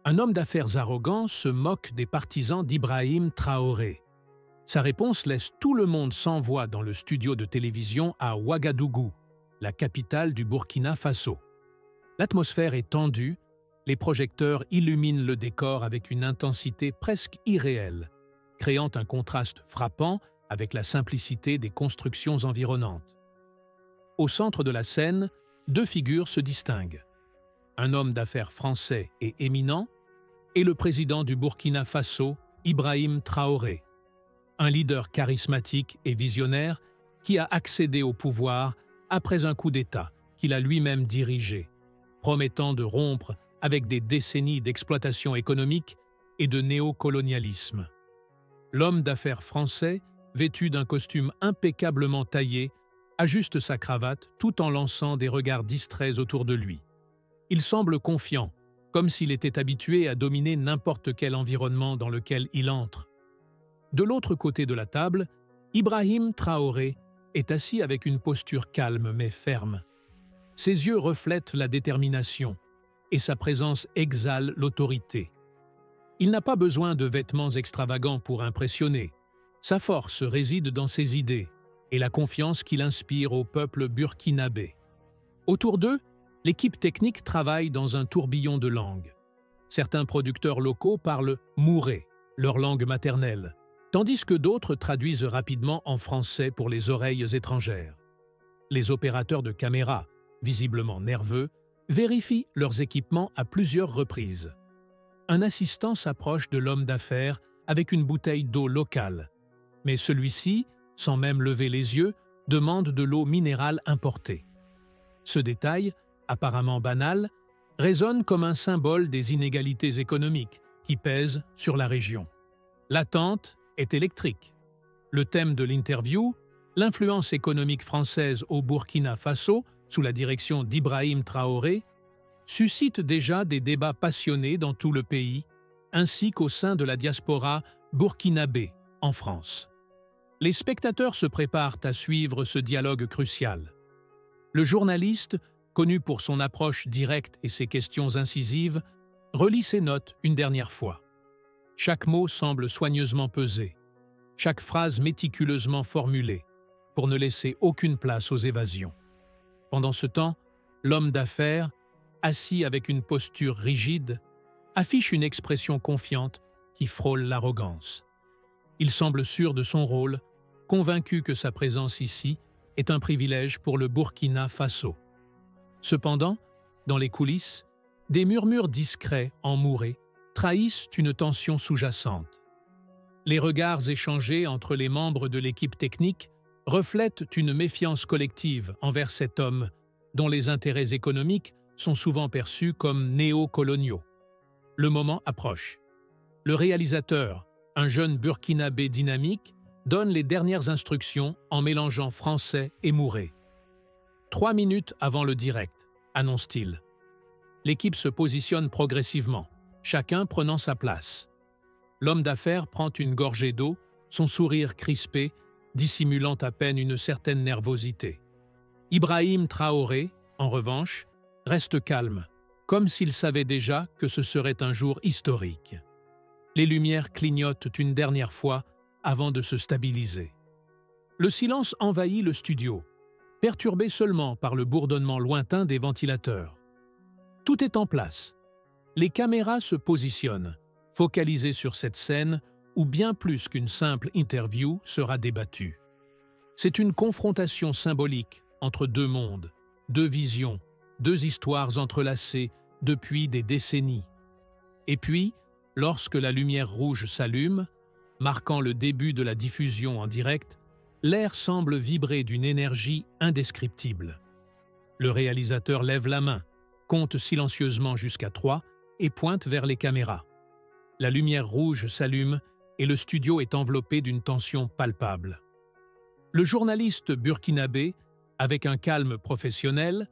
Un homme d'affaires arrogant se moque des partisans d'Ibrahim Traoré. Sa réponse laisse tout le monde sans voix dans le studio de télévision à Ouagadougou, la capitale du Burkina Faso. L'atmosphère est tendue, les projecteurs illuminent le décor avec une intensité presque irréelle, créant un contraste frappant avec la simplicité des constructions environnantes. Au centre de la scène, deux figures se distinguent. Un homme d'affaires français et éminent et le président du Burkina Faso, Ibrahim Traoré, un leader charismatique et visionnaire qui a accédé au pouvoir après un coup d'État qu'il a lui-même dirigé, promettant de rompre avec des décennies d'exploitation économique et de néocolonialisme. L'homme d'affaires français, vêtu d'un costume impeccablement taillé, ajuste sa cravate tout en lançant des regards distraits autour de lui. Il semble confiant, comme s'il était habitué à dominer n'importe quel environnement dans lequel il entre. De l'autre côté de la table, Ibrahim Traoré est assis avec une posture calme mais ferme. Ses yeux reflètent la détermination et sa présence exhale l'autorité. Il n'a pas besoin de vêtements extravagants pour impressionner. Sa force réside dans ses idées et la confiance qu'il inspire au peuple burkinabé. Autour d'eux, l'équipe technique travaille dans un tourbillon de langues. Certains producteurs locaux parlent mouré, leur langue maternelle, tandis que d'autres traduisent rapidement en français pour les oreilles étrangères. Les opérateurs de caméra, visiblement nerveux, vérifient leurs équipements à plusieurs reprises. Un assistant s'approche de l'homme d'affaires avec une bouteille d'eau locale, mais celui-ci, sans même lever les yeux, demande de l'eau minérale importée. Ce détail, apparemment banal, résonne comme un symbole des inégalités économiques qui pèsent sur la région. L'attente est électrique. Le thème de l'interview, l'influence économique française au Burkina Faso sous la direction d'Ibrahim Traoré, suscite déjà des débats passionnés dans tout le pays, ainsi qu'au sein de la diaspora burkinabé en France. Les spectateurs se préparent à suivre ce dialogue crucial. Le journaliste, connu pour son approche directe et ses questions incisives, relit ses notes une dernière fois. Chaque mot semble soigneusement pesé, chaque phrase méticuleusement formulée, pour ne laisser aucune place aux évasions. Pendant ce temps, l'homme d'affaires, assis avec une posture rigide, affiche une expression confiante qui frôle l'arrogance. Il semble sûr de son rôle, convaincu que sa présence ici est un privilège pour le Burkina Faso. Cependant, dans les coulisses, des murmures discrets en mouré trahissent une tension sous-jacente. Les regards échangés entre les membres de l'équipe technique reflètent une méfiance collective envers cet homme dont les intérêts économiques sont souvent perçus comme néocoloniaux. Le moment approche. Le réalisateur, un jeune burkinabé dynamique, donne les dernières instructions en mélangeant français et mouré. 3 minutes avant le direct, annonce-t-il. L'équipe se positionne progressivement, chacun prenant sa place. L'homme d'affaires prend une gorgée d'eau, son sourire crispé, dissimulant à peine une certaine nervosité. Ibrahim Traoré, en revanche, reste calme, comme s'il savait déjà que ce serait un jour historique. Les lumières clignotent une dernière fois avant de se stabiliser. Le silence envahit le studio, perturbé seulement par le bourdonnement lointain des ventilateurs. Tout est en place. Les caméras se positionnent, focalisées sur cette scène où bien plus qu'une simple interview sera débattue. C'est une confrontation symbolique entre deux mondes, deux visions, deux histoires entrelacées depuis des décennies. Et puis, lorsque la lumière rouge s'allume, marquant le début de la diffusion en direct, l'air semble vibrer d'une énergie indescriptible. Le réalisateur lève la main, compte silencieusement jusqu'à 3 et pointe vers les caméras. La lumière rouge s'allume et le studio est enveloppé d'une tension palpable. Le journaliste burkinabé, avec un calme professionnel,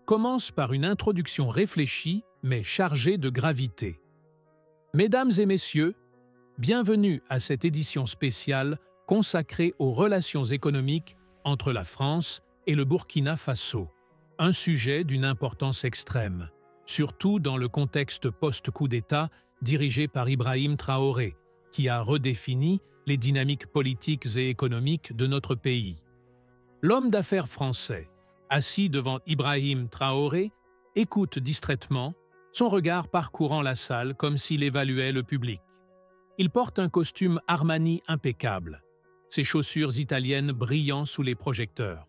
commence par une introduction réfléchie mais chargée de gravité. Mesdames et messieurs, bienvenue à cette édition spéciale consacrée aux relations économiques entre la France et le Burkina Faso, un sujet d'une importance extrême. surtout dans le contexte post-coup d'État dirigé par Ibrahim Traoré, qui a redéfini les dynamiques politiques et économiques de notre pays. L'homme d'affaires français, assis devant Ibrahim Traoré, écoute distraitement, son regard parcourant la salle comme s'il évaluait le public. Il porte un costume Armani impeccable, ses chaussures italiennes brillant sous les projecteurs.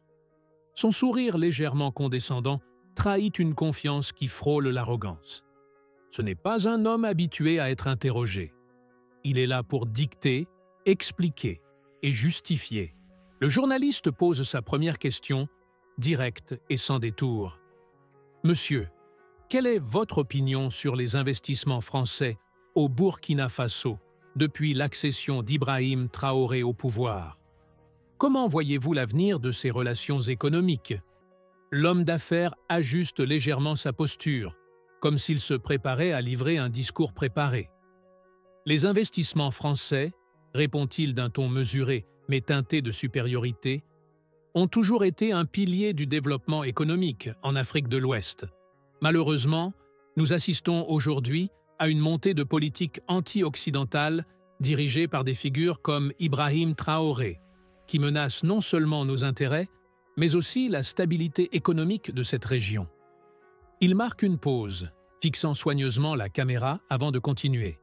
Son sourire légèrement condescendant trahit une confiance qui frôle l'arrogance. Ce n'est pas un homme habitué à être interrogé. Il est là pour dicter, expliquer et justifier. Le journaliste pose sa première question, directe et sans détour. « Monsieur, quelle est votre opinion sur les investissements français au Burkina Faso depuis l'accession d'Ibrahim Traoré au pouvoir? Comment voyez-vous l'avenir de ces relations économiques ?» L'homme d'affaires ajuste légèrement sa posture, comme s'il se préparait à livrer un discours préparé. « Les investissements français, répond-il d'un ton mesuré mais teinté de supériorité, ont toujours été un pilier du développement économique en Afrique de l'Ouest. Malheureusement, nous assistons aujourd'hui à une montée de politiques anti-occidentales dirigées par des figures comme Ibrahim Traoré, qui menacent non seulement nos intérêts, mais aussi la stabilité économique de cette région. » Il marque une pause, fixant soigneusement la caméra avant de continuer.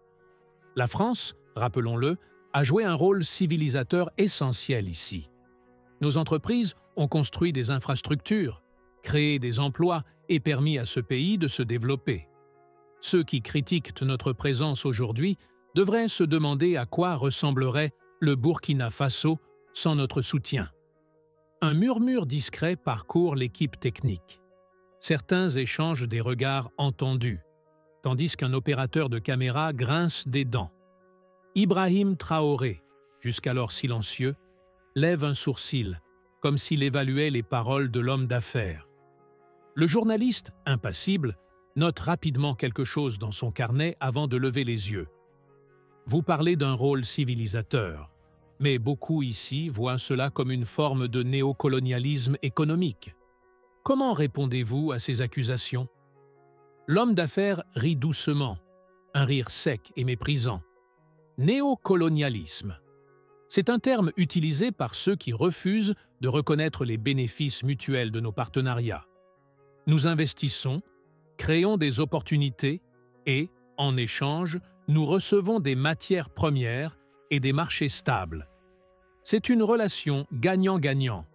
La France, rappelons-le, a joué un rôle civilisateur essentiel ici. Nos entreprises ont construit des infrastructures, créé des emplois et permis à ce pays de se développer. Ceux qui critiquent notre présence aujourd'hui devraient se demander à quoi ressemblerait le Burkina Faso sans notre soutien. Un murmure discret parcourt l'équipe technique. Certains échangent des regards entendus, tandis qu'un opérateur de caméra grince des dents. Ibrahim Traoré, jusqu'alors silencieux, lève un sourcil, comme s'il évaluait les paroles de l'homme d'affaires. Le journaliste, impassible, note rapidement quelque chose dans son carnet avant de lever les yeux. Vous parlez d'un rôle civilisateur, mais beaucoup ici voient cela comme une forme de néocolonialisme économique. Comment répondez-vous à ces accusations? L'homme d'affaires rit doucement, un rire sec et méprisant. Néocolonialisme. C'est un terme utilisé par ceux qui refusent de reconnaître les bénéfices mutuels de nos partenariats. Nous investissons, créons des opportunités et, en échange, nous recevons des matières premières et des marchés stables. C'est une relation gagnant-gagnant.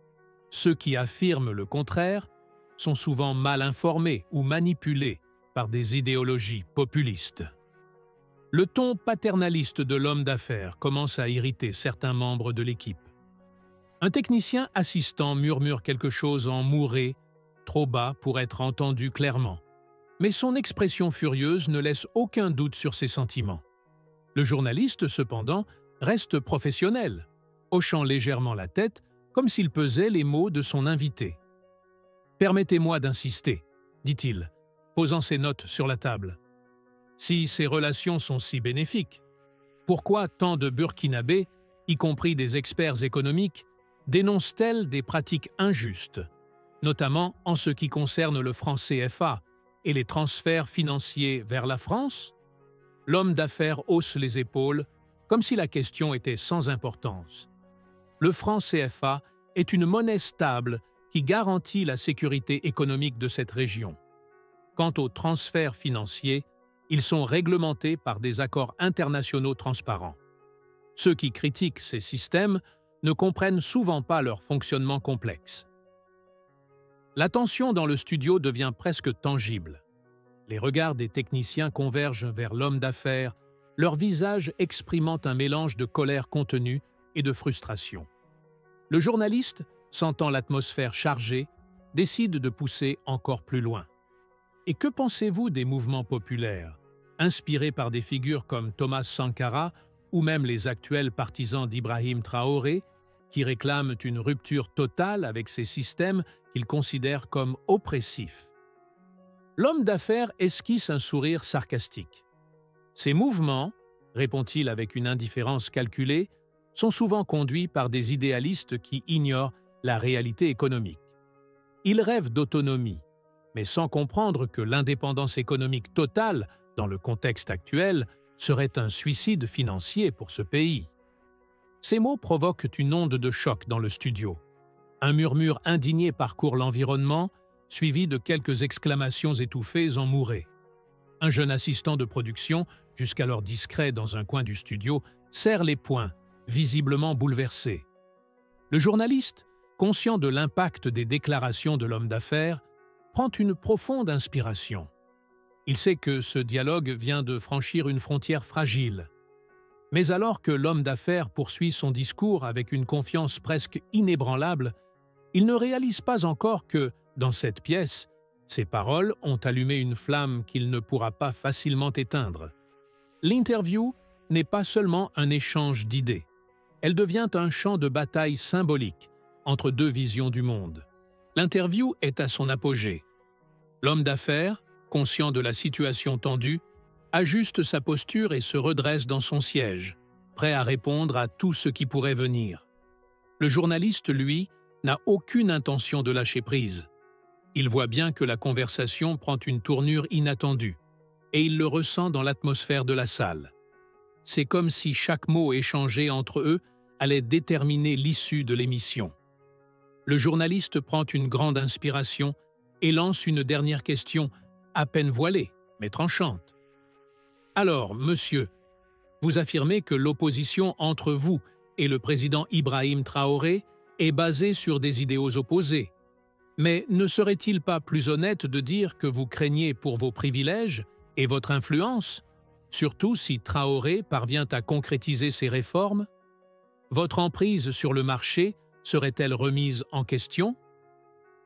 Ceux qui affirment le contraire sont souvent mal informés ou manipulés par des idéologies populistes. Le ton paternaliste de l'homme d'affaires commence à irriter certains membres de l'équipe. Un technicien assistant murmure quelque chose en mouré, trop bas pour être entendu clairement. Mais son expression furieuse ne laisse aucun doute sur ses sentiments. Le journaliste, cependant, reste professionnel, hochant légèrement la tête comme s'il pesait les mots de son invité. « Permettez-moi d'insister, » dit-il, posant ses notes sur la table. Si ces relations sont si bénéfiques, pourquoi tant de Burkinabés, y compris des experts économiques, dénoncent-elles des pratiques injustes, notamment en ce qui concerne le franc CFA et les transferts financiers vers la France? L'homme d'affaires hausse les épaules, comme si la question était sans importance. Le franc CFA est une monnaie stable qui garantit la sécurité économique de cette région. Quant aux transferts financiers, ils sont réglementés par des accords internationaux transparents. Ceux qui critiquent ces systèmes ne comprennent souvent pas leur fonctionnement complexe. La tension dans le studio devient presque tangible. Les regards des techniciens convergent vers l'homme d'affaires, leur visage exprimant un mélange de colère contenue et de frustration. Le journaliste, sentant l'atmosphère chargée, décide de pousser encore plus loin. Et que pensez-vous des mouvements populaires, inspirés par des figures comme Thomas Sankara ou même les actuels partisans d'Ibrahim Traoré, qui réclament une rupture totale avec ces systèmes qu'ils considèrent comme oppressifs? L'homme d'affaires esquisse un sourire sarcastique. Ces mouvements, répond-il avec une indifférence calculée, sont souvent conduits par des idéalistes qui ignorent la réalité économique. Ils rêvent d'autonomie, mais sans comprendre que l'indépendance économique totale, dans le contexte actuel, serait un suicide financier pour ce pays. Ces mots provoquent une onde de choc dans le studio. Un murmure indigné parcourt l'environnement, suivi de quelques exclamations étouffées en mourré. Un jeune assistant de production, jusqu'alors discret dans un coin du studio, serre les poings, visiblement bouleversé. Le journaliste, conscient de l'impact des déclarations de l'homme d'affaires, prend une profonde inspiration. Il sait que ce dialogue vient de franchir une frontière fragile. Mais alors que l'homme d'affaires poursuit son discours avec une confiance presque inébranlable, il ne réalise pas encore que, dans cette pièce, ses paroles ont allumé une flamme qu'il ne pourra pas facilement éteindre. L'interview n'est pas seulement un échange d'idées. Elle devient un champ de bataille symbolique entre deux visions du monde. L'interview est à son apogée. L'homme d'affaires, conscient de la situation tendue, ajuste sa posture et se redresse dans son siège, prêt à répondre à tout ce qui pourrait venir. Le journaliste, lui, n'a aucune intention de lâcher prise. Il voit bien que la conversation prend une tournure inattendue, et il le ressent dans l'atmosphère de la salle. C'est comme si chaque mot échangé entre eux allait déterminer l'issue de l'émission. Le journaliste prend une grande inspiration et lance une dernière question, à peine voilée, mais tranchante. « Alors, monsieur, vous affirmez que l'opposition entre vous et le président Ibrahim Traoré est basée sur des idéaux opposés. Mais ne serait-il pas plus honnête de dire que vous craignez pour vos privilèges et votre influence, surtout si Traoré parvient à concrétiser ses réformes? Votre emprise sur le marché serait-elle remise en question? »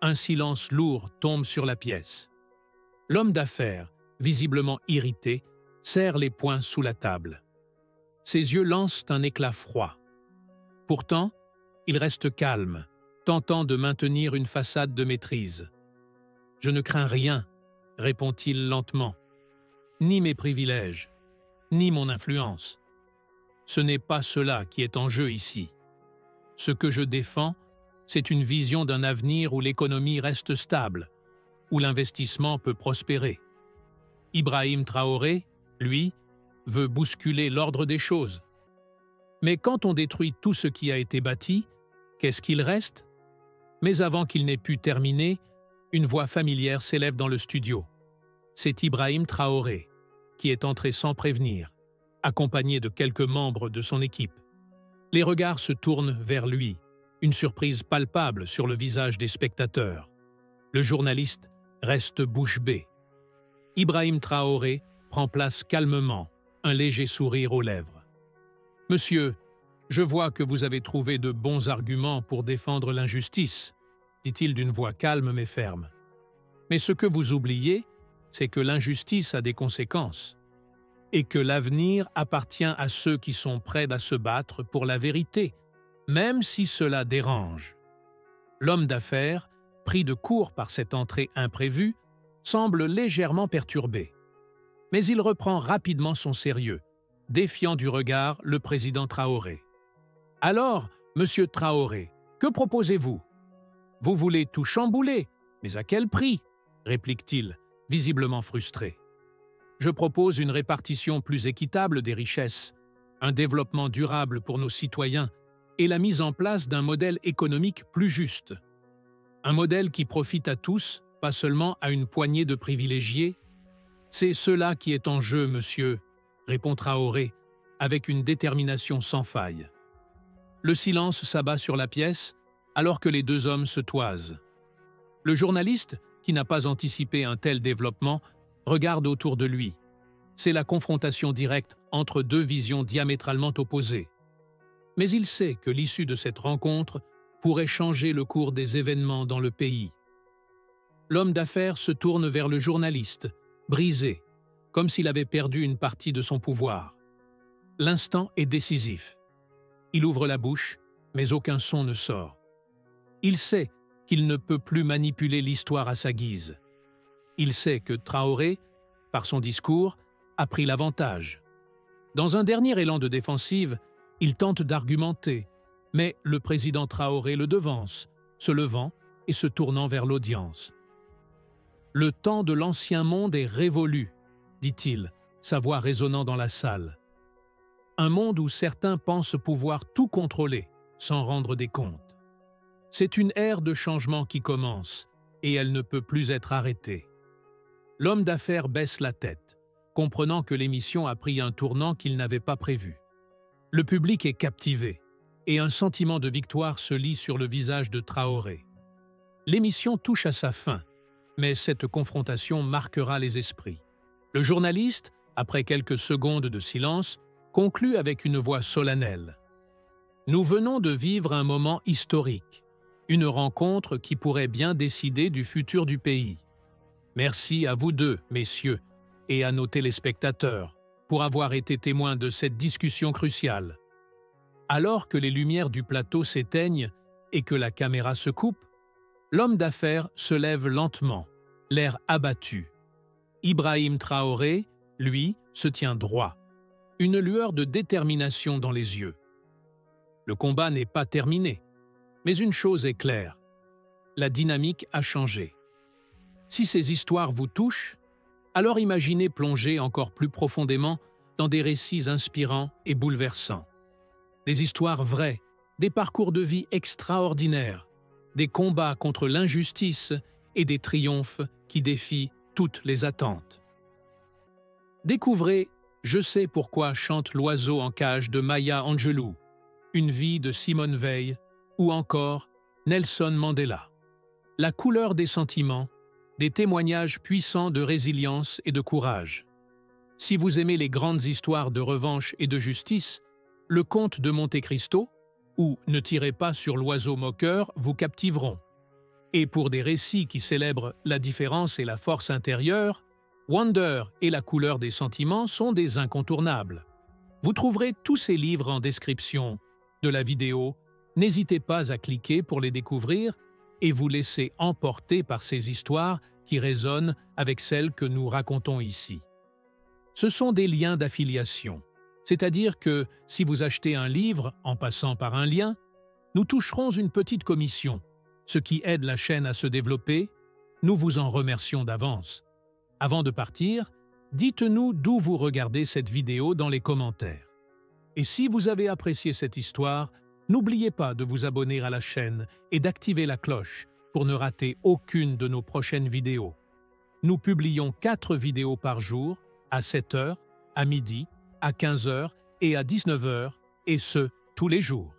Un silence lourd tombe sur la pièce. L'homme d'affaires, visiblement irrité, serre les poings sous la table. Ses yeux lancent un éclat froid. Pourtant, il reste calme, tentant de maintenir une façade de maîtrise. « Je ne crains rien, » répond-il lentement. « Ni mes privilèges, ni mon influence. Ce n'est pas cela qui est en jeu ici. Ce que je défends, c'est une vision d'un avenir où l'économie reste stable, où l'investissement peut prospérer. Ibrahim Traoré, lui, veut bousculer l'ordre des choses. Mais quand on détruit tout ce qui a été bâti, qu'est-ce qu'il reste? Mais avant qu'il n'ait pu terminer, une voix familière s'élève dans le studio. C'est Ibrahim Traoré, qui est entré sans prévenir, accompagné de quelques membres de son équipe. Les regards se tournent vers lui, une surprise palpable sur le visage des spectateurs. Le journaliste reste bouche bée. Ibrahim Traoré prend place calmement, un léger sourire aux lèvres. « Monsieur, je vois que vous avez trouvé de bons arguments pour défendre l'injustice, » dit-il d'une voix calme mais ferme. « Mais ce que vous oubliez, c'est que l'injustice a des conséquences, et que l'avenir appartient à ceux qui sont prêts à se battre pour la vérité, même si cela dérange. » L'homme d'affaires, pris de court par cette entrée imprévue, semble légèrement perturbé. Mais il reprend rapidement son sérieux, défiant du regard le président Traoré. « Alors, monsieur Traoré, que proposez-vous? Vous voulez tout chambouler, mais à quel prix ?» réplique-t-il, visiblement frustré. « Je propose une répartition plus équitable des richesses, un développement durable pour nos citoyens et la mise en place d'un modèle économique plus juste. Un modèle qui profite à tous, pas seulement à une poignée de privilégiés. C'est cela qui est en jeu, monsieur, » répond Traoré, avec une détermination sans faille. Le silence s'abat sur la pièce, alors que les deux hommes se toisent. Le journaliste, qui n'a pas anticipé un tel développement, regarde autour de lui. C'est la confrontation directe entre deux visions diamétralement opposées. Mais il sait que l'issue de cette rencontre pourrait changer le cours des événements dans le pays. L'homme d'affaires se tourne vers le journaliste, brisé, comme s'il avait perdu une partie de son pouvoir. L'instant est décisif. Il ouvre la bouche, mais aucun son ne sort. Il sait qu'il ne peut plus manipuler l'histoire à sa guise. Il sait que Traoré, par son discours, a pris l'avantage. Dans un dernier élan de défensive, il tente d'argumenter, mais le président Traoré le devance, se levant et se tournant vers l'audience. Le temps de l'ancien monde est révolu, dit-il, sa voix résonnant dans la salle. Un monde où certains pensent pouvoir tout contrôler, sans rendre des comptes. C'est une ère de changement qui commence, et elle ne peut plus être arrêtée. L'homme d'affaires baisse la tête, comprenant que l'émission a pris un tournant qu'il n'avait pas prévu. Le public est captivé, et un sentiment de victoire se lit sur le visage de Traoré. L'émission touche à sa fin, mais cette confrontation marquera les esprits. Le journaliste, après quelques secondes de silence, conclut avec une voix solennelle. « Nous venons de vivre un moment historique, une rencontre qui pourrait bien décider du futur du pays. Merci à vous deux, messieurs, et à nos téléspectateurs, pour avoir été témoins de cette discussion cruciale. » Alors que les lumières du plateau s'éteignent et que la caméra se coupe, l'homme d'affaires se lève lentement, l'air abattu. Ibrahim Traoré, lui, se tient droit, une lueur de détermination dans les yeux. Le combat n'est pas terminé, mais une chose est claire, la dynamique a changé. Si ces histoires vous touchent, alors imaginez plonger encore plus profondément dans des récits inspirants et bouleversants. Des histoires vraies, des parcours de vie extraordinaires, des combats contre l'injustice et des triomphes qui défient toutes les attentes. Découvrez « Je sais pourquoi chante l'oiseau en cage » de Maya Angelou, Une vie de Simone Veil ou encore Nelson Mandela. La couleur des sentiments, des témoignages puissants de résilience et de courage. Si vous aimez les grandes histoires de revanche et de justice, Le Comte de Monte Cristo ou Ne tirez pas sur l'oiseau moqueur vous captiveront. Et pour des récits qui célèbrent la différence et la force intérieure, Wonder et La couleur des sentiments sont des incontournables. Vous trouverez tous ces livres en description de la vidéo. N'hésitez pas à cliquer pour les découvrir et vous laisser emporter par ces histoires qui résonnent avec celles que nous racontons ici. Ce sont des liens d'affiliation, c'est-à-dire que si vous achetez un livre en passant par un lien, nous toucherons une petite commission, ce qui aide la chaîne à se développer. Nous vous en remercions d'avance. Avant de partir, dites-nous d'où vous regardez cette vidéo dans les commentaires. Et si vous avez apprécié cette histoire, n'oubliez pas de vous abonner à la chaîne et d'activer la cloche pour ne rater aucune de nos prochaines vidéos. Nous publions 4 vidéos par jour, à 7 h, à midi, à 15 h et à 19 h, et ce, tous les jours.